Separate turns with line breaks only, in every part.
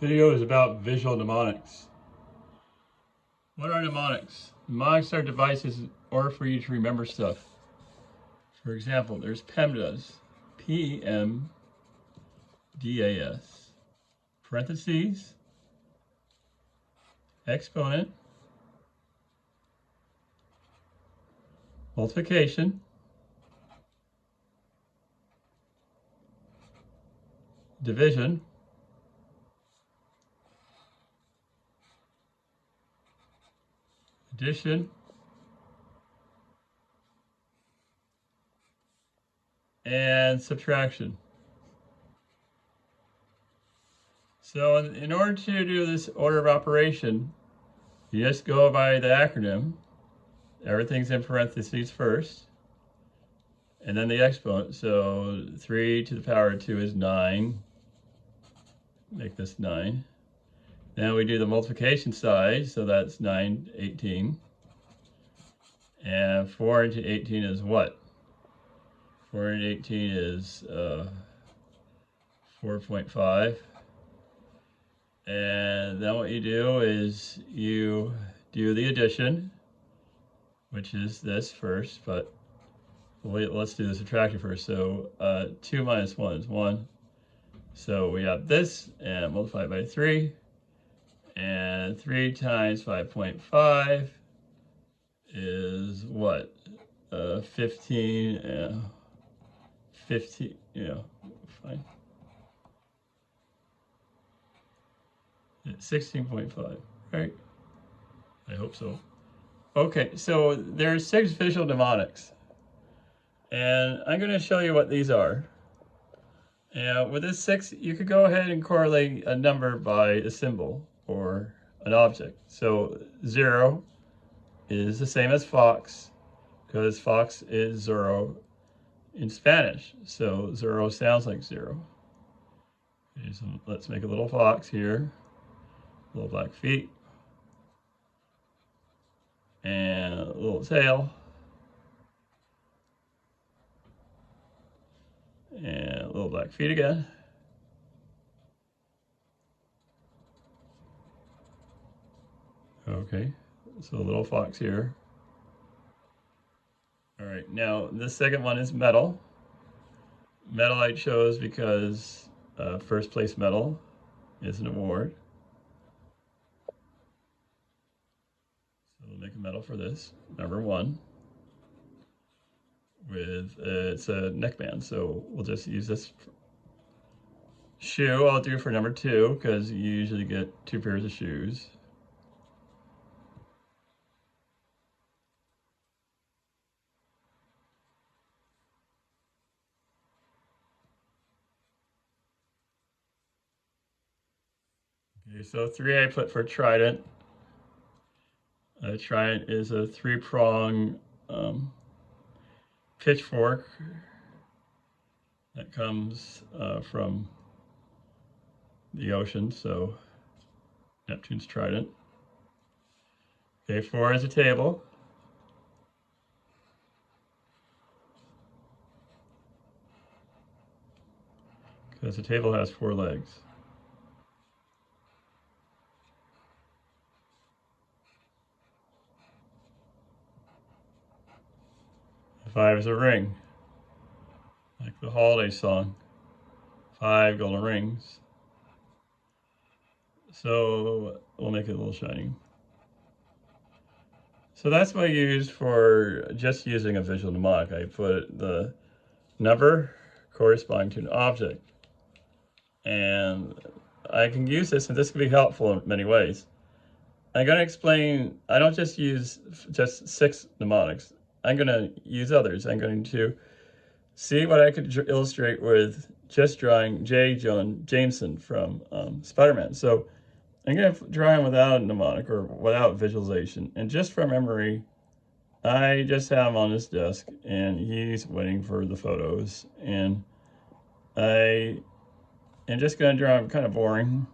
Video is about visual mnemonics. What are mnemonics? Mnemonics are devices in order for you to remember stuff. For example, there's PEMDAS, P-E-M-D-A-S, parentheses, exponent, multiplication, division, addition, and subtraction. So in order to do this order of operation, you just go by the acronym. Everything's in parentheses first, and then the exponent. So 3 to the power of 2 is 9. Make this 9. Then we do the multiplication side, so that's 9, 18. And 4 into 18 is what? 4 into 18 is 4.5. And then what you do is you do the addition, which is this first, but let's do the subtraction first. So 2 minus 1 is 1. So we have this and multiply by 3. And 3 times 5.5 is what? 15, 15, fine. 16.5, right? I hope so. Okay, so there's 6 visual mnemonics. And I'm going to show you what these are. And with this 6, you could go ahead and correlate a number by a symbol or an object. So 0 is the same as fox, because fox is 0 in Spanish. So 0 sounds like 0. Okay, so let's make a little fox here, little black feet, and a little tail, and little black feet again. Okay, so a little fox here. All right, now this second one is medal. Medal I chose because first place medal is an award. So we'll make a medal for this, number 1. With it's a neckband, so we'll just use this. Shoe I'll do for number 2 because you usually get 2 pairs of shoes. Okay, so 3 I put for trident. A trident is a 3-prong pitchfork that comes from the ocean, so Neptune's trident. Okay, 4 is a table. Because the table has 4 legs. 5 is a ring, like the holiday song, 5 golden rings. So we'll make it a little shiny. So that's what I used for just using a visual mnemonic. I put the number corresponding to an object. And I can use this, and this can be helpful in many ways. I'm going to explain, I don't just use just 6 mnemonics. I'm going to use others. I'm going to see what I could illustrate with just drawing Jonah Jameson from Spider-Man. So I'm going to draw him without a mnemonic or without visualization. And just from memory, I just have him on his desk and he's waiting for the photos. And I am just going to draw him kind of boring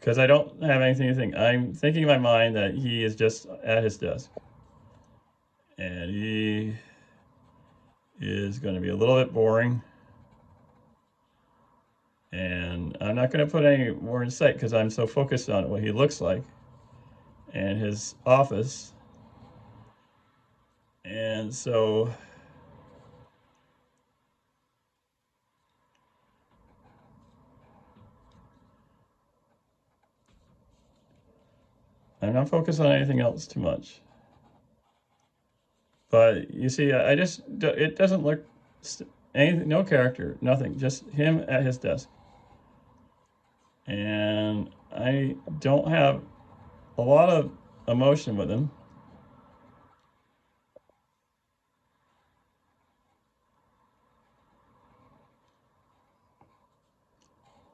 because I don't have anything to think. I'm thinking in my mind that he is just at his desk. And he is going to be a little bit boring. And I'm not going to put any more in sight because I'm so focused on what he looks like and his office. And so I'm not focused on anything else too much. But you see, it doesn't look anything, no character, nothing, just him at his desk. And I don't have a lot of emotion with him.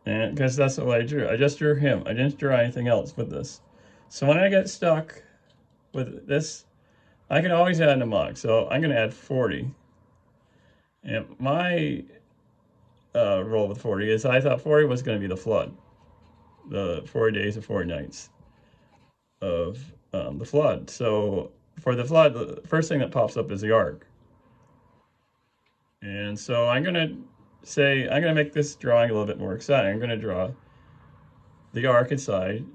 And because that's what I drew. I just drew him. I didn't draw anything else with this. So when I get stuck with this, I can always add a mnemonic. So I'm going to add 40. And my roll with 40 is I thought 40 was going to be the flood. The 40 days and 40 nights of the flood. So for the flood, the first thing that pops up is the ark. And so I'm going to make this drawing a little bit more exciting. I'm going to draw the ark inside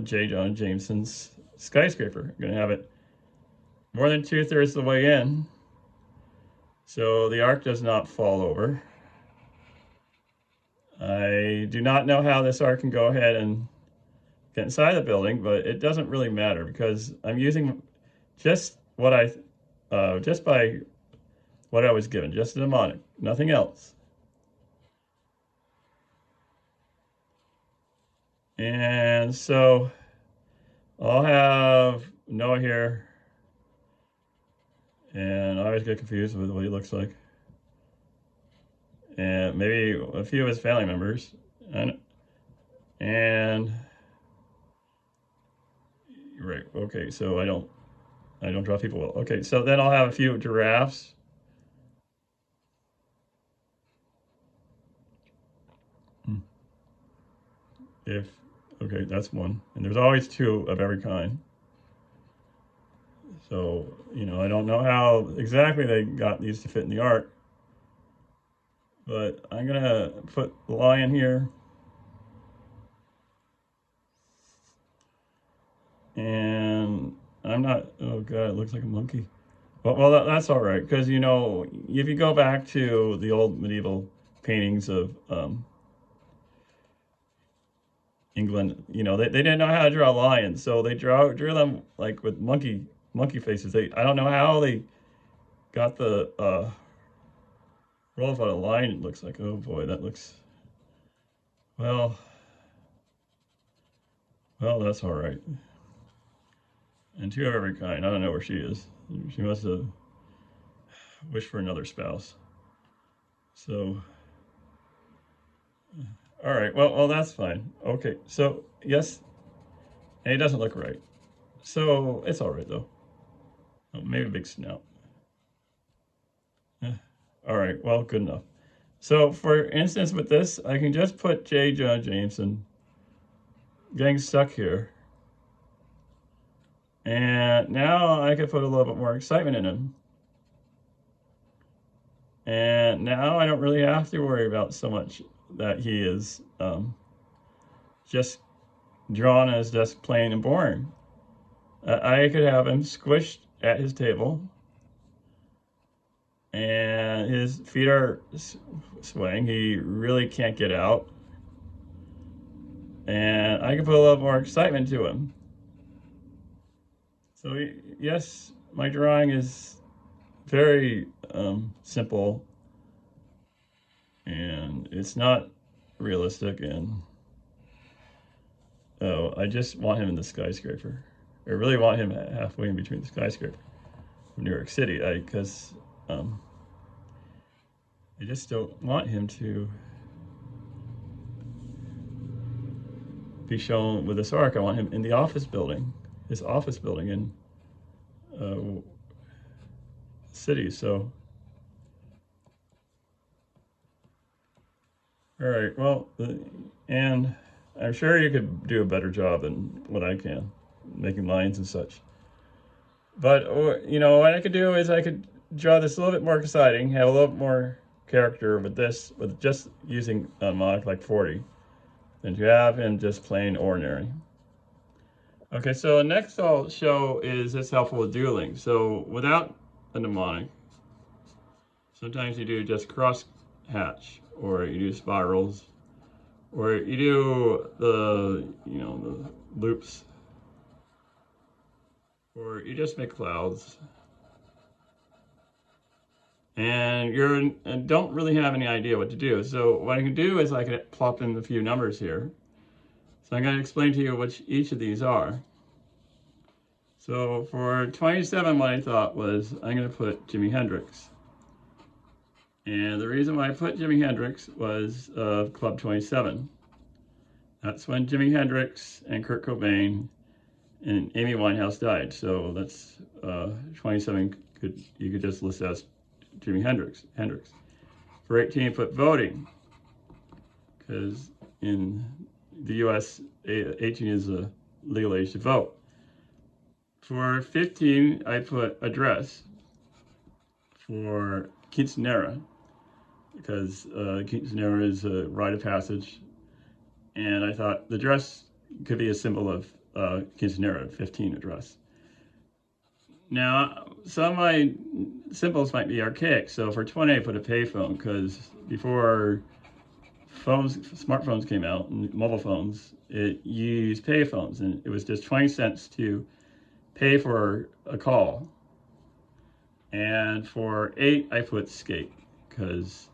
Jonah Jameson's skyscraper. I'm going to have it more than 2/3 of the way in, so the ark does not fall over. I do not know how this ark can go ahead and get inside the building, but it doesn't really matter because I'm using just what just by what I was given, just a mnemonic, nothing else. And so I'll have Noah here, and I always get confused with what he looks like. And maybe a few of his family members. And right, okay, so I don't draw people well. Okay, so then I'll have a few giraffes. Okay, that's one. And there's always two of every kind. So, I don't know how exactly they got these to fit in the ark. But I'm going to put the lion here. And I'm not, oh God, it looks like a monkey. Well, that's all right. Because, if you go back to the old medieval paintings of England, they didn't know how to draw lions. So they drew them like with monkey faces. I don't know how they got the roll of what a lion looks like. Oh boy, that looks, well, that's all right. And two of every kind. I don't know where she is. She must have wished for another spouse. So, all right. Well, that's fine. Okay. So yes, and it doesn't look right. So it's all right though. Oh, maybe a big snout. All right. Well, good enough. So for instance, with this, I can just put Jonah Jameson getting stuck here. And now I can put a little bit more excitement in him. And now I don't really have to worry about so much that he is just drawn as just plain and boring. I could have him squished at his table and his feet are swaying. He really can't get out. And I can put a little more excitement to him. So yes, my drawing is very simple, and it's not realistic, and I just want him in the skyscraper. I really want him halfway in between the skyscraper from New York City, because I just don't want him to be shown with this arc. I want him in the office building, his office building in city. So, all right. Well, and I'm sure you could do a better job than what I can, making lines and such. But what I could do is I could draw this a little bit more exciting, have a little more character with this, with just using a mnemonic like 40, than to have him just plain ordinary. Okay, so next I'll show is this helpful with doodling. So without a mnemonic, sometimes you do just cross hatch, or you do spirals, or you do the, the loops, or you just make clouds. And you don't really have any idea what to do. So what I can do is I can plop in a few numbers here. So I'm going to explain to you which each of these are. So for 27, what I thought was I'm going to put Jimi Hendrix. And the reason why I put Jimi Hendrix was Club 27. That's when Jimi Hendrix and Kurt Cobain and Amy Winehouse died. So that's 27. You could just list as Jimi Hendrix. For 18, put voting, because in the U.S., 18 is a legal age to vote. For 15, I put address for quinceanera, because quinceanera is a rite of passage, and I thought the dress could be a symbol of quinceanera, 15 address. Now, some of my symbols might be archaic, so for 20 I put a payphone, because before smartphones came out and mobile phones, it used payphones, and it was just 20 cents to pay for a call. And for 8 I put skate, because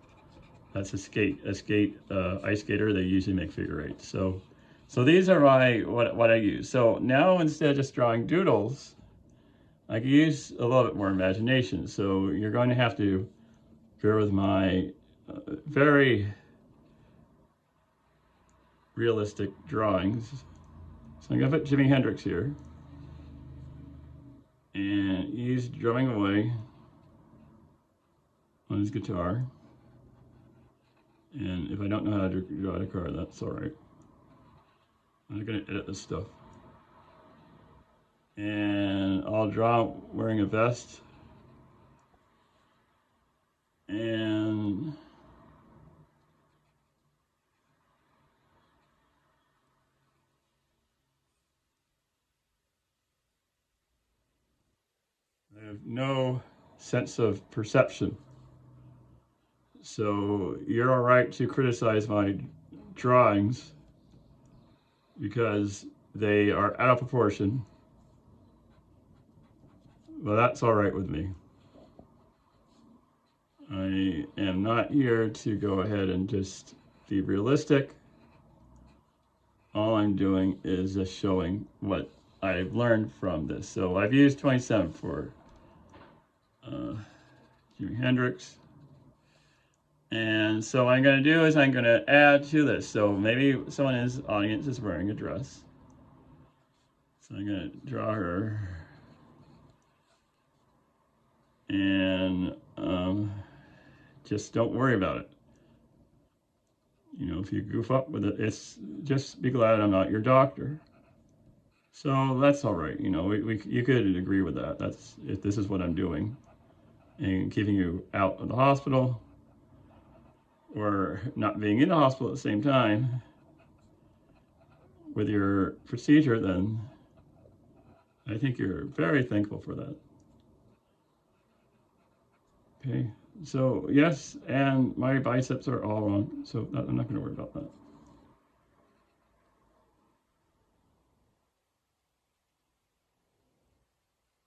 that's a ice skater. They usually make figure eights. So these are what I use. So now instead of just drawing doodles, I can use a little bit more imagination. So you're going to have to bear with my very realistic drawings. So I'm going to put Jimi Hendrix here, and he's drumming away on his guitar. And if I don't know how to draw a card, that's all right. I'm not going to edit this stuff. And I'll draw wearing a vest. And I have no sense of perception. So you're all right to criticize my drawings because they are out of proportion. Well, that's all right with me. I am not here to go ahead and just be realistic. All I'm doing is just showing what I've learned from this. So I've used 27 for Jimi Hendrix. And so what I'm going to do is I'm going to add to this. So maybe someone in this audience is wearing a dress. So I'm going to draw her. And just don't worry about it. You know, if you goof up with it, it's just be glad I'm not your doctor. So that's all right. You know, you could agree with that. That's if this is what I'm doing and keeping you out of the hospital or not being in the hospital at the same time with your procedure, then I think you're very thankful for that. Okay, so yes, and my biceps are all wrong, so I'm not going to worry about that.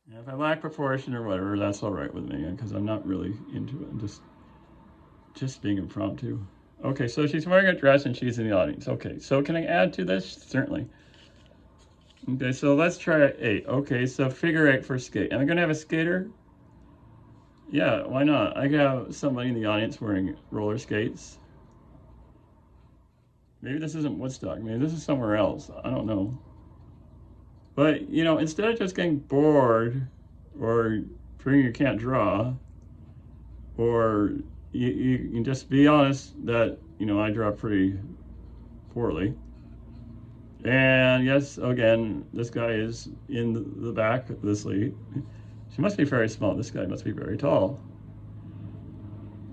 And if I lack proportion or whatever, that's all right with me, because I'm not really into it. I'm just being impromptu. Okay, so she's wearing a dress and she's in the audience. Okay, so can I add to this? Certainly. Okay, so let's try 8. Okay, so figure 8 for skate. Am I going to have a skater? Yeah, why not? I could have somebody in the audience wearing roller skates. Maybe this isn't Woodstock. Maybe this is somewhere else. I don't know. But, you know, instead of just getting bored or figuring you can't draw, or you can just be honest that, you know, I draw pretty poorly. And yes, again, this guy is in the back of this lead. She must be very small. This guy must be very tall.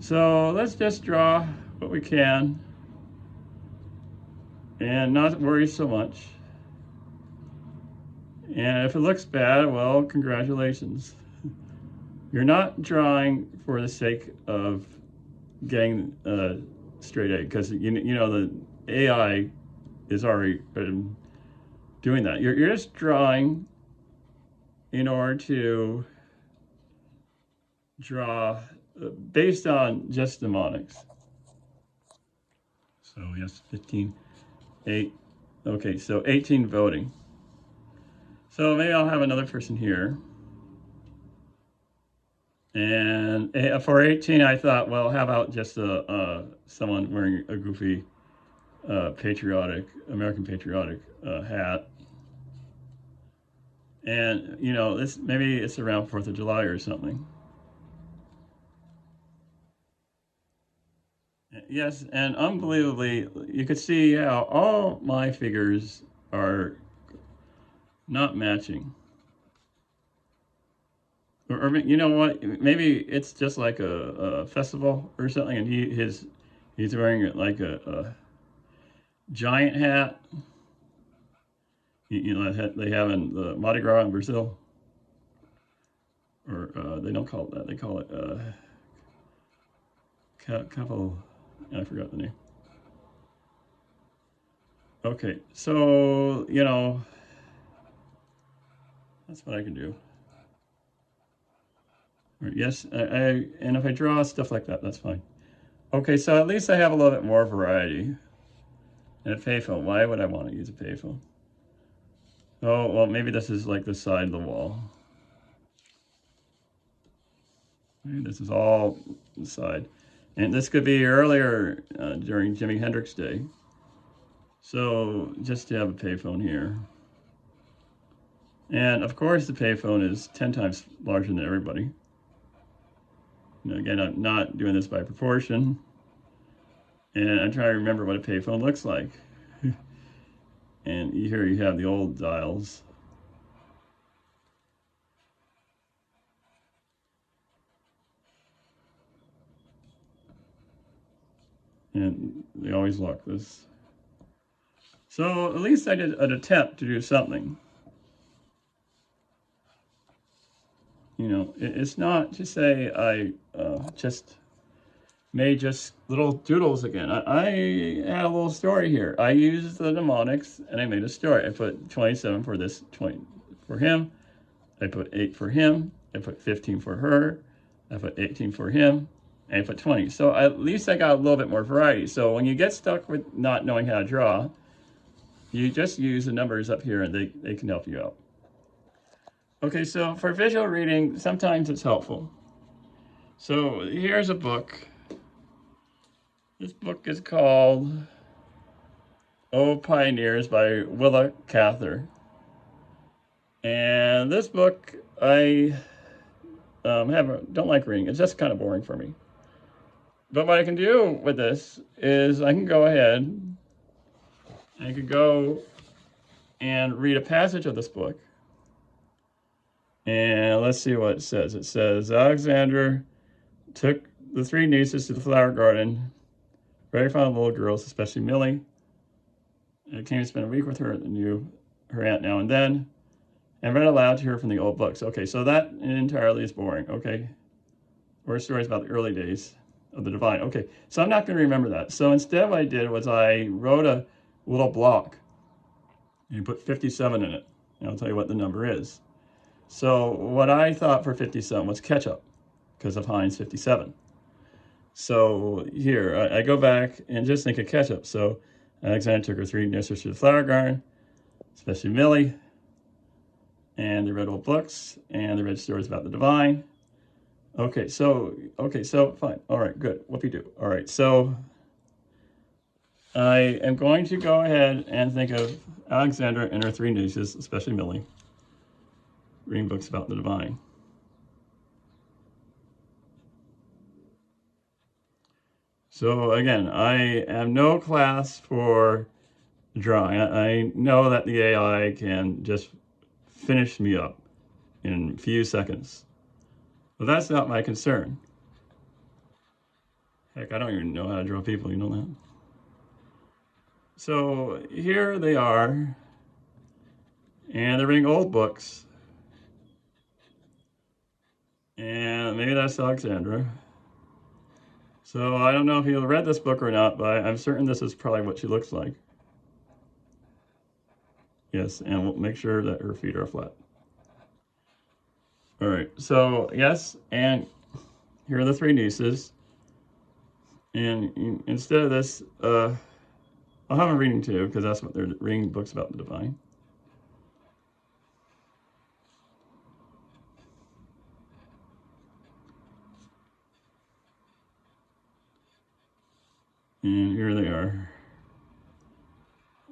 So let's just draw what we can and not worry so much. And if it looks bad, well, congratulations. You're not drawing for the sake of getting a straight A, because you know the AI is already doing that. You're just drawing in order to draw based on just mnemonics. So yes, 15, 8. Okay, so 18 voting. So maybe I'll have another person here. And for 18, I thought, well, how about just someone wearing a goofy American patriotic hat. And, you know, maybe it's around 4th of July or something. Yes, and unbelievably, you could see how all my figures are not matching. Or you know what? Maybe it's just like a festival or something, and he's wearing like a giant hat. You know, they have in the Mardi Gras in Brazil, or they don't call it that. They call it couple. I forgot the name. Okay, so you know, that's what I can do. Yes, and if I draw stuff like that, that's fine. Okay, so at least I have a little bit more variety. And a payphone, why would I want to use a payphone? Oh, well, maybe this is like the side of the wall. Maybe this is all the side. And this could be earlier during Jimi Hendrix Day. So just to have a payphone here. And of course the payphone is 10 times larger than everybody. You know, again, I'm not doing this by proportion. And I'm trying to remember what a payphone looks like. And here you have the old dials. And they always lock this. So at least I did an attempt to do something. You know, it's not to say I just made just little doodles again. I had a little story here. I used the mnemonics and I made a story. I put 27 for this, 20 for him. I put 8 for him. I put 15 for her. I put 18 for him. And I put 20. So at least I got a little bit more variety. So when you get stuck with not knowing how to draw, you just use the numbers up here and they can help you out. Okay, so for visual reading, sometimes it's helpful. So here's a book. This book is called Oh Pioneers by Willa Cather. And this book, I don't like reading. It's just kind of boring for me. But what I can do with this is I can go ahead, I could go and read a passage of this book. And let's see what it says. It says, Alexander took the 3 nieces to the flower garden, very fond of little girls, especially Millie. And came to spend a week with her and knew her aunt now and then, and read aloud to her from the old books. Okay, so that entirely is boring, okay? Or stories about the early days of the divine. Okay, so I'm not going to remember that. So instead what I did was I wrote a little block and put 57 in it. And I'll tell you what the number is. So what I thought for 57 was ketchup, because of Heinz 57. So here, I go back and just think of ketchup. So Alexander took her 3 nieces to the flower garden, especially Millie, and they read old books, and they read stories about the divine. Okay, so fine. All right, good. Whoopie-doo. All right, so I am going to go ahead and think of Alexandra and her 3 nieces, especially Millie, reading books about the divine. So again, I have no class for drawing. I know that the AI can just finish me up in a few seconds. But that's not my concern. Heck, I don't even know how to draw people, you know that? So here they are, and they're reading old books. And maybe that's Alexandra. So I don't know if you read this book or not, but I'm certain this is probably what she looks like. Yes, and we'll make sure that her feet are flat. All right, so yes, and here are the three nieces. And instead of this, I'll have them reading too, because that's what they're reading, books about the divine. And here they are.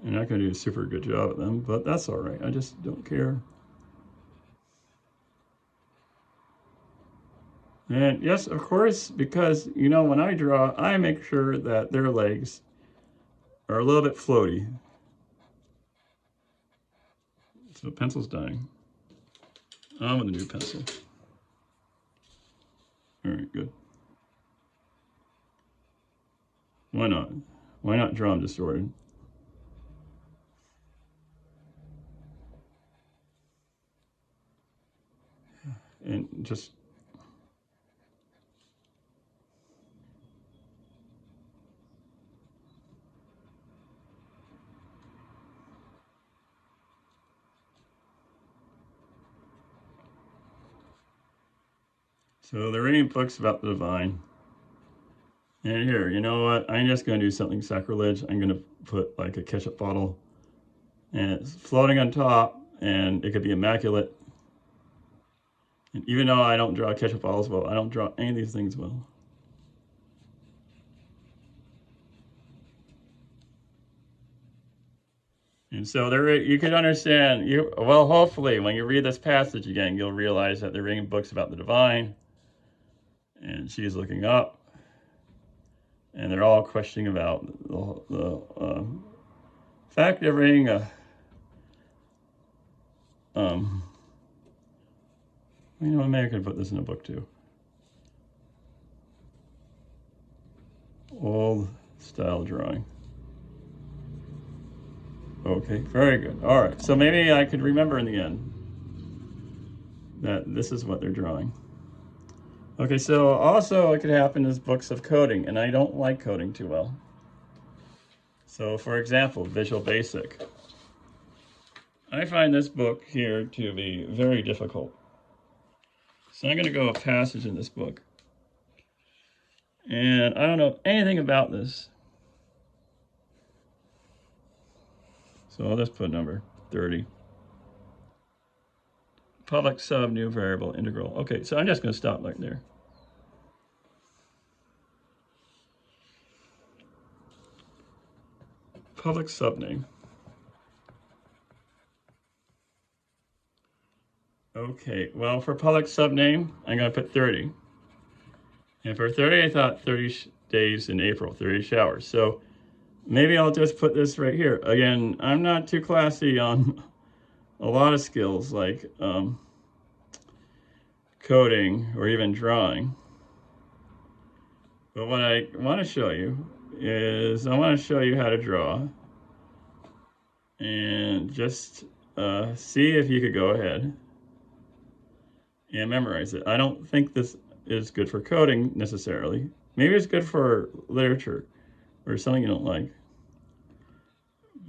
I'm not going to do a super good job at them, but that's all right. I just don't care. And yes, of course, because, you know, when I draw, I make sure that their legs are a little bit floaty. So the pencil's dying. I'm with a new pencil. All right, good. Why not? Why not draw them distorted? And just so they're reading books about the divine. And here, you know what? I'm just going to do something sacrilege. I'm going to put like a ketchup bottle, and it's floating on top, and it could be immaculate. And even though I don't draw ketchup bottles well, I don't draw any of these things well. And so there, you could understand. Well, hopefully, when you read this passage again, you'll realize that they're reading books about the divine, and she's looking up, and they're all questioning about the fact they're reading a you know, maybe I could put this in a book too. Old style drawing. Okay, very good. All right, so maybe I could remember in the end that this is what they're drawing. Okay, so also what could happen is books of coding, and I don't like coding too well. So for example, Visual Basic. I find this book here to be very difficult. So I'm going to go a passage in this book. And I don't know anything about this. So I'll just put number 30. Public sub, new variable, integral. Okay, so I'm just going to stop right there. Public subname. Okay, well, for public subname, I'm going to put 30. And for 30, I thought 30 days in April, 30 showers. So maybe I'll just put this right here. Again, I'm not too classy on a lot of skills like coding or even drawing. But what I want to show you is I want to show you how to draw. And just see if you could go ahead and memorize it. I don't think this is good for coding necessarily. Maybe it's good for literature or something you don't like.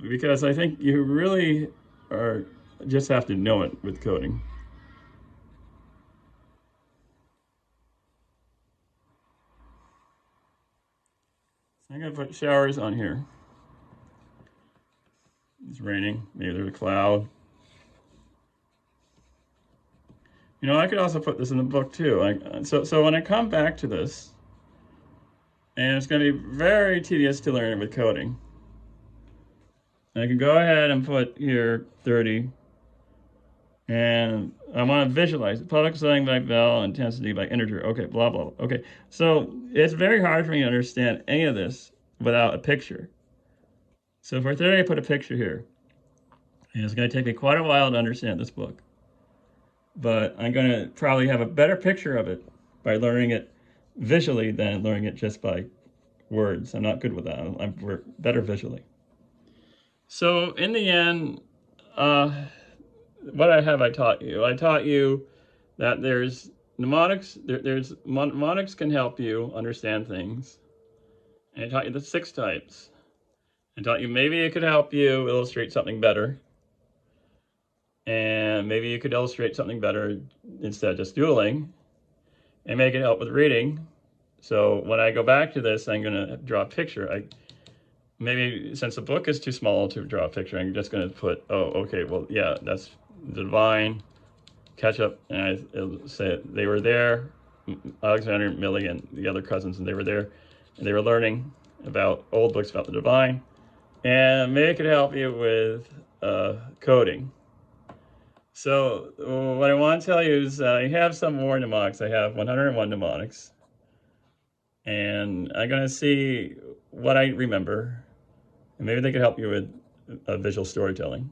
Because I think you really just have to know it with coding. So I'm going to put showers on here. It's raining. Maybe there's a cloud. You know, I could also put this in the book too. So when I come back to this, and it's going to be very tedious to learn with coding, I can go ahead and put here 30, and I want to visualize it. Public setting by val, intensity by integer. Okay, blah, blah, blah. Okay, so it's very hard for me to understand any of this without a picture. So for 30, I put a picture here. And it's going to take me quite a while to understand this book. But I'm going to probably have a better picture of it by learning it visually than learning it just by words. I'm not good with that. We're better visually. So in the end, what I taught you? I taught you that there's mnemonics. Mnemonics can help you understand things. And I taught you the 6 types. I taught you maybe it could help you illustrate something better. And maybe you could illustrate something better instead of just doodling. And make it help with reading. So when I go back to this, I'm going to draw a picture. Maybe since the book is too small to draw a picture, I'm just going to put, oh, okay, well, yeah, that's the divine ketchup, and it'll say they were there, Alexander, Millie, and the other cousins, and they were there, and they were learning about old books about the divine, and maybe it could help you with coding. So what I want to tell you is I have some more mnemonics. I have 101 mnemonics, and I'm going to see what I remember, and maybe they could help you with visual storytelling.